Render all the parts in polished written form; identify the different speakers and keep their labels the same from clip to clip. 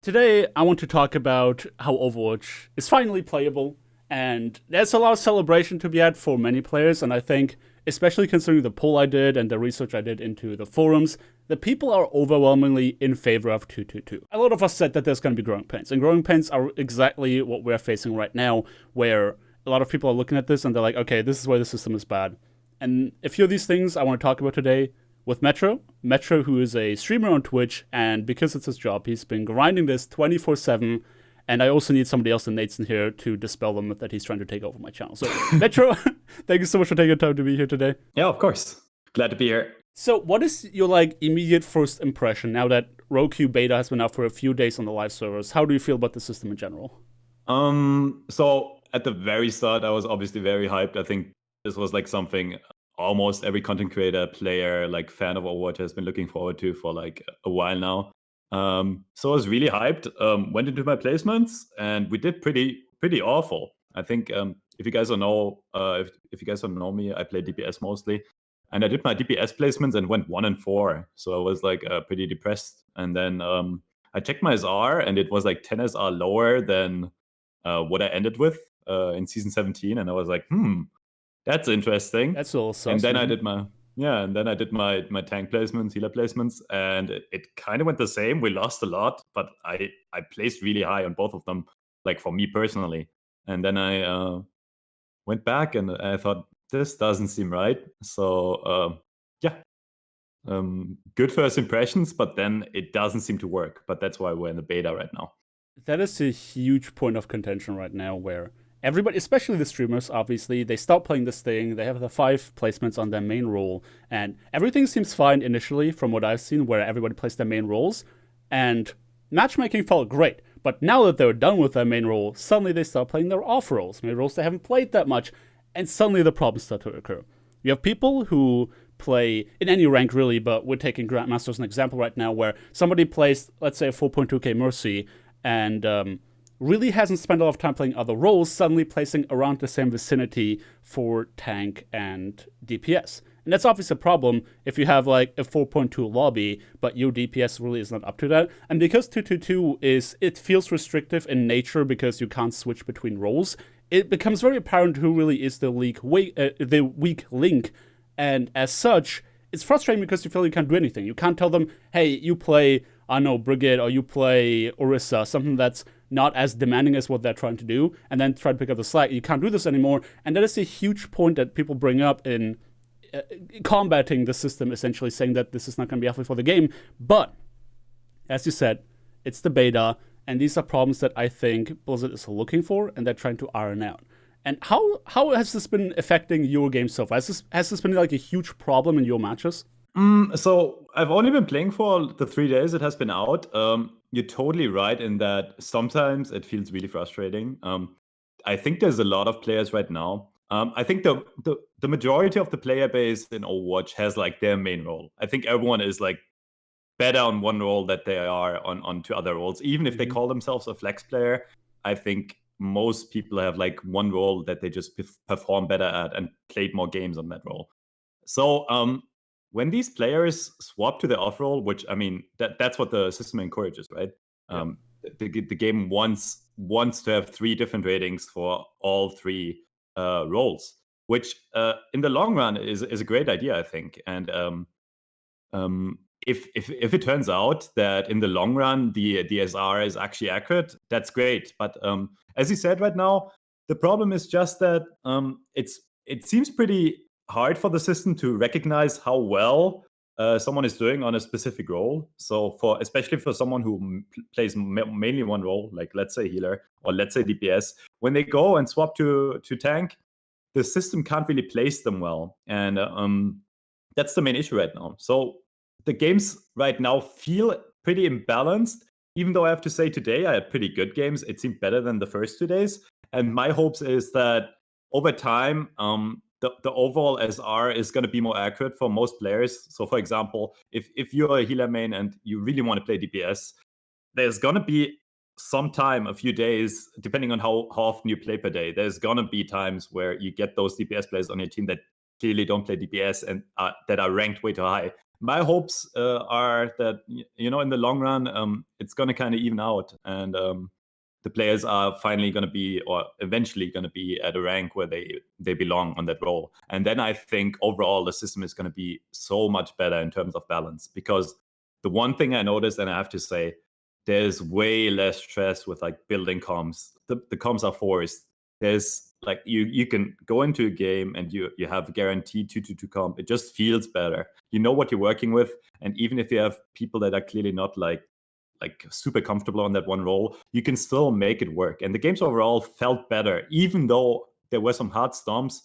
Speaker 1: Today, I want to talk about how Overwatch is finally playable, and there's a lot of celebration to be had for many players, and I think, especially considering the poll I did and the research I did into the forums, the people are overwhelmingly in favor of 222. A lot of us said that there's going to be growing pains, and growing pains are exactly what we're facing right now, where a lot of people are looking at this and they're like, okay, this is why the system is bad. And a few of these things I want to talk about today with Metro. Metro, who is a streamer on Twitch, and because it's his job, he's been grinding this 24/7. And I also need somebody else than Nathan here to dispel the myth that he's trying to take over my channel. So, Metro, thank you so much for taking the time to be here today.
Speaker 2: Yeah, of course. Glad to be here.
Speaker 1: So, what is your immediate first impression now that Roku beta has been out for a few days on the live servers? How do you feel about the system in general?
Speaker 2: So at the very start, I was obviously very hyped. I think this was something almost every content creator, player, fan of Overwatch has been looking forward to for a while now. So I was really hyped. Went into my placements and we did pretty awful. I think if you guys don't know, if you guys don't know me, I play DPS mostly, and I did my DPS placements and went 1-4. So I was pretty depressed. And then I checked my SR and it was 10 SR lower than what I ended with in season 17, and I was like, that's interesting.
Speaker 1: That's awesome.
Speaker 2: And then I did my tank placements, healer placements, and it kind of went the same. We lost a lot, but I placed really high on both of them, for me personally. And then I went back and I thought, this doesn't seem right. So good first impressions, but then it doesn't seem to work. But that's why we're in the beta right now.
Speaker 1: That is a huge point of contention right now, where everybody, especially the streamers, obviously, they stop playing this thing. They have the 5 placements on their main role, and everything seems fine initially from what I've seen, where everybody plays their main roles, and matchmaking felt great. But now that they're done with their main role, suddenly they start playing their off roles, maybe roles they haven't played that much, and suddenly the problems start to occur. You have people who play in any rank really, but we're taking Grandmaster as an example right now, where somebody plays, let's say, a 4.2k Mercy, and really hasn't spent a lot of time playing other roles, suddenly placing around the same vicinity for tank and DPS. And that's obviously a problem if you have a 4.2 lobby, but your DPS really is not up to that. And because 222 it feels restrictive in nature because you can't switch between roles, it becomes very apparent who really is the weak link. And as such, it's frustrating because you feel you can't do anything. You can't tell them, hey, you play, I know, Brigade, or you play Orisa, something that's not as demanding as what they're trying to do, and then try to pick up the slack. You can't do this anymore. And that is a huge point that people bring up in combating the system, essentially saying that this is not going to be healthy for the game. But, as you said, it's the beta, and these are problems that I think Blizzard is looking for, and they're trying to iron out. And how has this been affecting your game so far? Has this been a huge problem in your matches?
Speaker 2: So I've only been playing for the 3 days it has been out. You're totally right in that sometimes it feels really frustrating. I think there's a lot of players right now. I think the majority of the player base in Overwatch has their main role. I think everyone is better on one role that they are on 2 other roles. Even if they call themselves a flex player, I think most people have one role that they just perform better at and played more games on that role. So when these players swap to the off role, which I mean that's what the system encourages, right? The game wants to have 3 different ratings for all 3 roles, which in the long run is a great idea, I think. And if it turns out that in the long run the SR is actually accurate, that's great. But as you said, right now the problem is just that it seems pretty hard for the system to recognize how well someone is doing on a specific role. So especially for someone who plays mainly one role, let's say healer or let's say DPS, when they go and swap to tank, the system can't really place them well, and that's the main issue right now. So the games right now feel pretty imbalanced, even though I have to say today I had pretty good games. It seemed better than the first 2 days, and my hopes is that over time the overall SR is going to be more accurate for most players. So for example, if you're a healer main and you really want to play DPS, there's going to be some time, a few days, depending on how often you play per day, there's going to be times where you get those DPS players on your team that clearly don't play DPS and that are ranked way too high. my hopes are that in the long run, it's going to kind of even out, and the players are finally going to be, or eventually going to be, at a rank where they belong on that role. And then I think overall the system is going to be so much better in terms of balance. Because the one thing I noticed, and I have to say, there's way less stress with like building comms. The comms are forced. There's like you can go into a game and you have guaranteed 2-2-2 comp. It just feels better. You know what you're working with, and even if you have people that are clearly not like super comfortable on that one role, you can still make it work. And the games overall felt better, even though there were some hard stomps.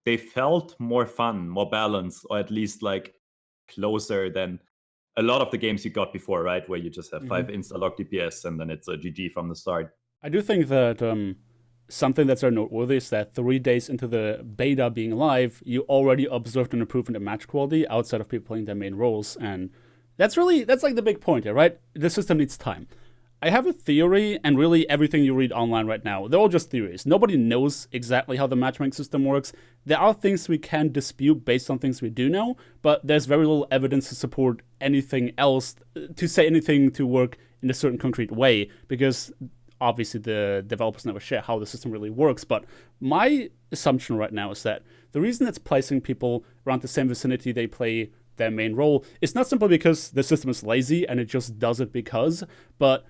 Speaker 2: They felt more fun, more balanced, or at least like closer than a lot of the games you got before, right? Where you just have 5 insta-lock DPS and then it's a GG from the start.
Speaker 1: I do think that something that's very noteworthy is that 3 days into the beta being live, you already observed an improvement in match quality outside of people playing their main roles. And that's like the big point here, right? The system needs time. I have a theory, and really everything you read online right now, they're all just theories. Nobody knows exactly how the matchmaking system works. There are things we can dispute based on things we do know, but there's very little evidence to support anything else, to say anything to work in a certain concrete way, because obviously the developers never share how the system really works. But my assumption right now is that the reason it's placing people around the same vicinity they play their main role is not simply because the system is lazy and it just does it because, but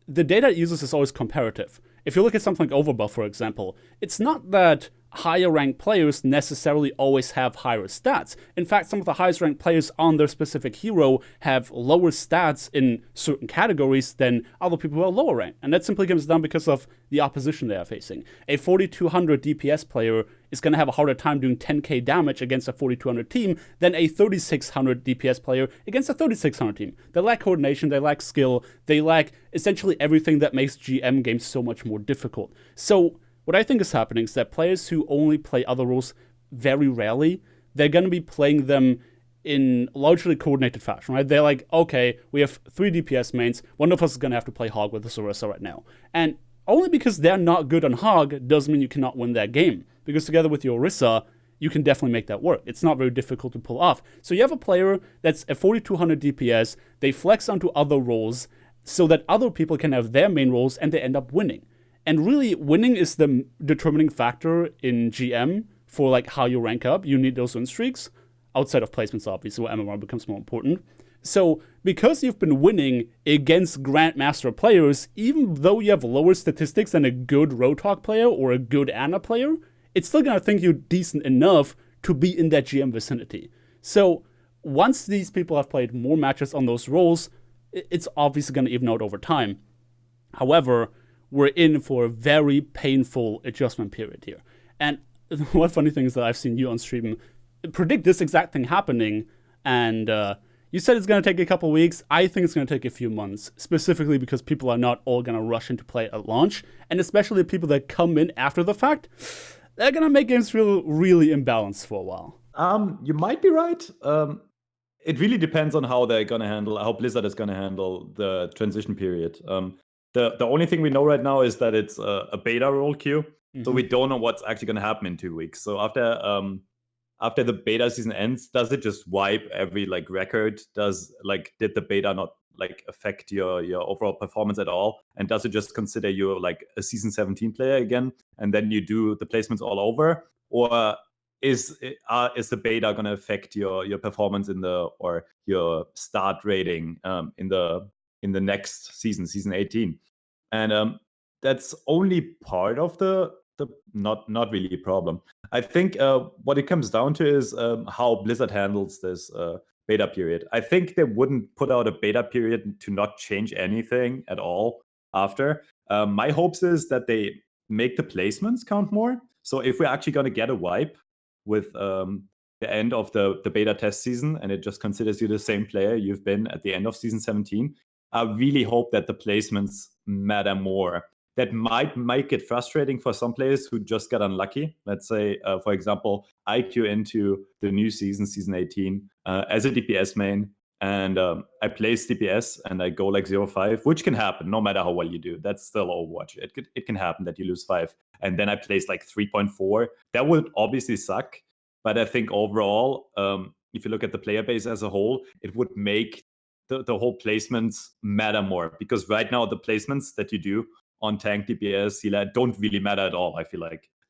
Speaker 1: the data it uses is always comparative. If you look at something like Overbuff, for example, it's not that higher ranked players necessarily always have higher stats. In fact, some of the highest ranked players on their specific hero have lower stats in certain categories than other people who are lower ranked. And that simply comes down because of the opposition they are facing. A 4200 DPS player is going to have a harder time doing 10k damage against a 4200 team than a 3600 DPS player against a 3600 team. They lack coordination, they lack skill, they lack essentially everything that makes GM games so much more difficult. So what I think is happening is that players who only play other roles very rarely, they're going to be playing them in largely coordinated fashion, right? They're like, okay, we have 3 DPS mains, one of us is going to have to play Hog with us Orisa right now. And only because they're not good on Hog doesn't mean you cannot win that game. Because together with your Orisa, you can definitely make that work. It's not very difficult to pull off. So you have a player that's a 4200 DPS, they flex onto other roles so that other people can have their main roles and they end up winning. And really, winning is the determining factor in GM for like how you rank up. You need those win streaks, outside of placements, obviously, where MMR becomes more important. So because you've been winning against Grandmaster players, even though you have lower statistics than a good Roadhog player or a good Ana player, it's still going to think you're decent enough to be in that GM vicinity. So once these people have played more matches on those roles, it's obviously going to even out over time. However, we're in for a very painful adjustment period here. And one funny thing is that I've seen you on stream predict this exact thing happening, and you said it's going to take a couple weeks. I think it's going to take a few months, specifically because people are not all going to rush into play at launch, and especially people that come in after the fact, they're going to make games feel really imbalanced for a while.
Speaker 2: You might be right. It really depends on how they're going to handle, how Blizzard is going to handle the transition period. The only thing we know right now is that it's a beta role queue, so we don't know what's actually going to happen in 2 weeks. So after the beta season ends, does it just wipe every like record? Did the beta not like affect your overall performance at all? And does it just consider you like a season 17 player again, and then you do the placements all over? Or is the beta going to affect your performance or your start rating in the next season 18? And that's only part of the not really a problem. I think what it comes down to is how Blizzard handles this beta period. I think they wouldn't put out a beta period to not change anything at all after. My hopes is that they make the placements count more. So if we're actually going to get a wipe with the end of the beta test season, and it just considers you the same player you've been at the end of season 17, I really hope that the placements matter more. That might make it frustrating for some players who just got unlucky. Let's say, for example, I queue into the new season 18, as a DPS main, and I place DPS and I go like 0-5, which can happen no matter how well you do. That's still Overwatch. It can happen that you lose 5, and then I place like 3.4. That would obviously suck, but I think overall, if you look at the player base as a whole, it would make the whole placements matter more, because right now the placements that you do on tank, DPS, healer don't really matter at all. I feel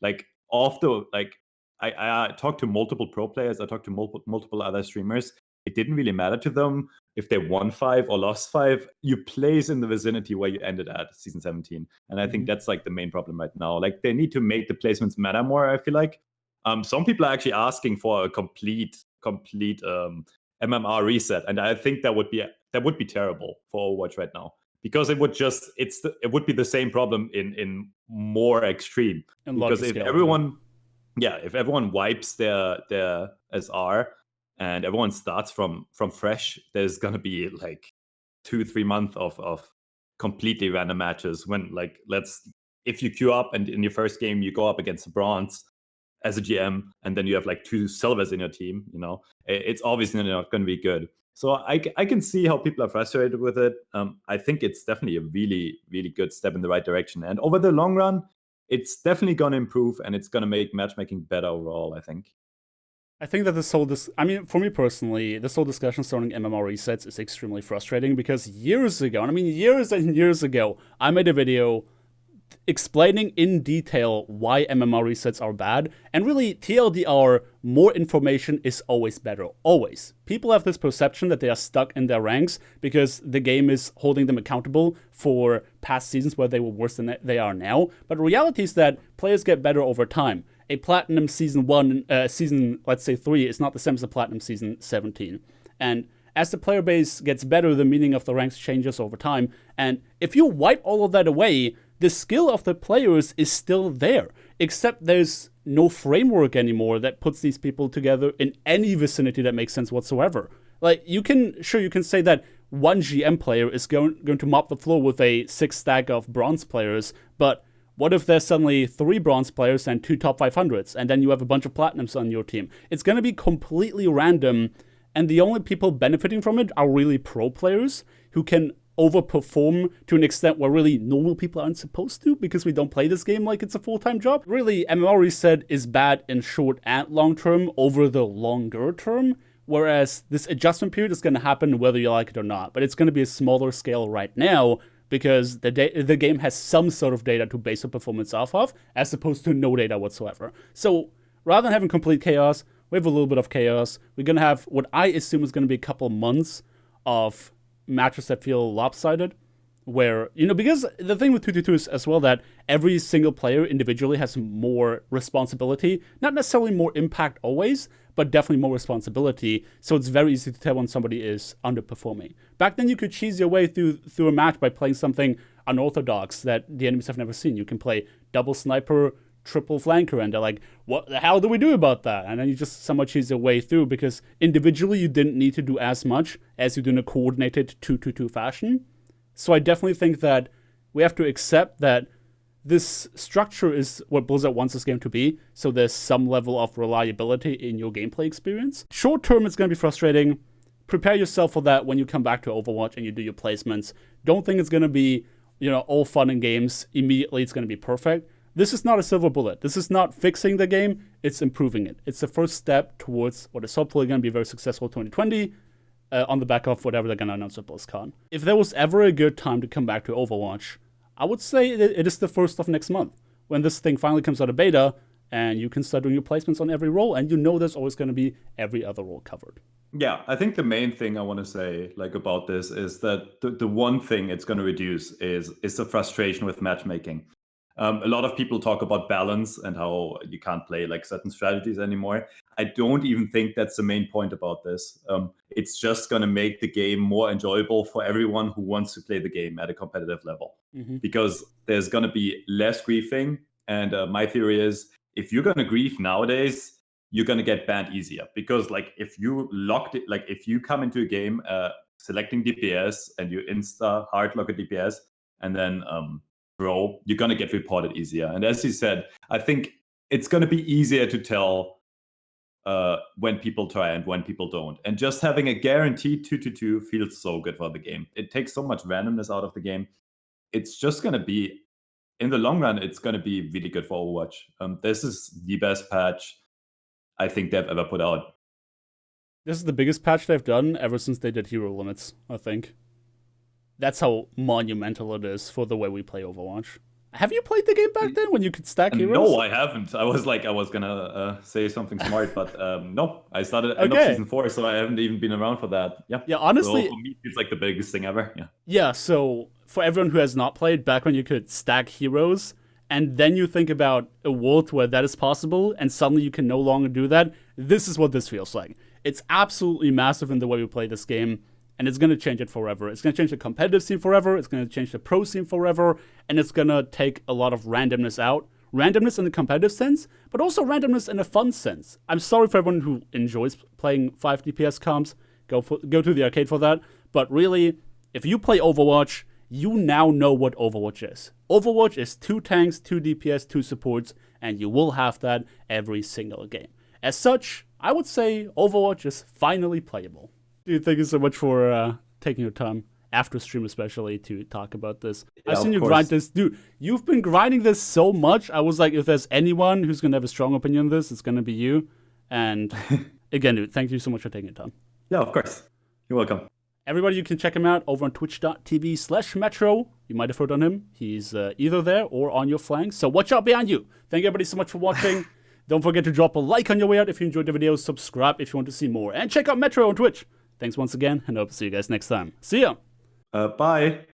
Speaker 2: like off the like I talked to multiple pro players, I talked to multiple other streamers. It didn't really matter to them if they won 5 or lost 5. You place in the vicinity where you ended at season 17, and I think that's like the main problem right now. Like they need to make the placements matter more. I feel like some people are actually asking for a complete MMR reset, and I think that would be terrible for Overwatch right now, because it would be the same problem in more extreme.
Speaker 1: And
Speaker 2: because
Speaker 1: larger
Speaker 2: if
Speaker 1: scale,
Speaker 2: everyone wipes their SR and everyone starts from fresh, there's gonna be like 2-3 months of completely random matches when if you queue up and in your first game you go up against a bronze as a GM, and then you have like 2 silvers in your team, it's obviously not going to be good. So I can see how people are frustrated with it. I think it's definitely a really, really good step in the right direction. And over the long run, it's definitely going to improve, and it's going to make matchmaking better overall, I think.
Speaker 1: I think that I mean, for me personally, this whole discussion surrounding MMR resets is extremely frustrating, because years ago, and I mean years and years ago, I made a video explaining in detail why MMR resets are bad. And really, TLDR, more information is always better. Always. People have this perception that they are stuck in their ranks because the game is holding them accountable for past seasons where they were worse than they are now. But the reality is that players get better over time. A Platinum season 3 is not the same as a Platinum season 17. And as the player base gets better, the meaning of the ranks changes over time. And if you wipe all of that away, the skill of the players is still there, except there's no framework anymore that puts these people together in any vicinity that makes sense whatsoever. Like, you can say that one GM player is going to mop the floor with a 6 stack of bronze players, but what if there's suddenly 3 bronze players and 2 top 500s, and then you have a bunch of platinums on your team? It's going to be completely random, and the only people benefiting from it are really pro players who can overperform to an extent where really normal people aren't supposed to, because we don't play this game like it's a full-time job. Really, MMR Reset is bad in short and long term over the longer term, whereas this adjustment period is going to happen whether you like it or not. But it's going to be a smaller scale right now, because the game has some sort of data to base the performance off of, as opposed to no data whatsoever. So rather than having complete chaos, we have a little bit of chaos. We're going to have what I assume is going to be a couple months of matches that feel lopsided, where, because the thing with 222 is as well that every single player individually has more responsibility, not necessarily more impact always, but definitely more responsibility, so it's very easy to tell when somebody is underperforming. Back then, you could cheese your way through a match by playing something unorthodox that the enemies have never seen. You can play double sniper, triple flanker, and they're like, what the hell do we do about that? And then you just somewhat cheese your way through, because individually you didn't need to do as much as you do in a coordinated 2-2-2 fashion. So I definitely think that we have to accept that this structure is what Blizzard wants this game to be, so there's some level of reliability in your gameplay experience. Short term, it's going to be frustrating. Prepare yourself for that when you come back to Overwatch and you do your placements. Don't think it's going to be, all fun and games. Immediately it's going to be perfect. This is not a silver bullet. This is not fixing the game, it's improving it. It's the first step towards what is hopefully going to be very successful 2020, on the back of whatever they're going to announce at BlizzCon. If there was ever a good time to come back to Overwatch, I would say it is the 1st of next month, when this thing finally comes out of beta, and you can start doing your placements on every role, and there's always going to be every other role covered.
Speaker 2: Yeah, I think the main thing I want to say about this is that the one thing it's going to reduce is the frustration with matchmaking. A lot of people talk about balance and how you can't play certain strategies anymore. I don't even think that's the main point about this. It's just going to make the game more enjoyable for everyone who wants to play the game at a competitive level, because there's going to be less griefing. And my theory is, if you're going to grief nowadays, you're going to get banned easier, because if you locked it, if you come into a game selecting DPS and you insta hard lock a DPS and then you're going to get reported easier. And as you said, I think it's going to be easier to tell when people try and when people don't. And just having a guaranteed 2-2-2 feels so good for the game. It takes so much randomness out of the game. It's just going to be, in the long run, it's going to be really good for Overwatch. This is the best patch I think they've ever put out.
Speaker 1: This is the biggest patch they've done ever since they did hero limits, I think. That's how monumental it is for the way we play Overwatch. Have you played the game back then when you could stack heroes?
Speaker 2: No, I haven't. I was gonna say something smart, but no. I started end of season 4, so I haven't even been around for that. Yeah,
Speaker 1: honestly,
Speaker 2: so for me, it's like the biggest thing ever.
Speaker 1: Yeah, so for everyone who has not played, back when you could stack heroes, and then you think about a world where that is possible, and suddenly you can no longer do that, this is what this feels like. It's absolutely massive in the way we play this game. And it's going to change it forever. It's going to change the competitive scene forever. It's going to change the pro scene forever. And it's going to take a lot of randomness out. Randomness in the competitive sense, but also randomness in a fun sense. I'm sorry for everyone who enjoys playing 5 DPS comps. Go to the arcade for that. But really, if you play Overwatch, you now know what Overwatch is. Overwatch is 2 tanks, 2 DPS, 2 supports, and you will have that every single game. As such, I would say Overwatch is finally playable. Dude, thank you so much for taking your time, after stream especially, to talk about this.
Speaker 2: Yeah,
Speaker 1: I've seen you grind this. Dude, you've been grinding this so much. I was like, if there's anyone who's going to have a strong opinion on this, it's going to be you. And again, dude, thank you so much for taking your time.
Speaker 2: Yeah, of course. You're welcome.
Speaker 1: Everybody, you can check him out over on twitch.tv/Metro. You might have heard on him. He's either there or on your flank. So watch out behind you. Thank you everybody so much for watching. Don't forget to drop a like on your way out if you enjoyed the video. Subscribe if you want to see more. And check out Metro on Twitch. Thanks once again, and I hope to see you guys next time. See ya!
Speaker 2: Bye!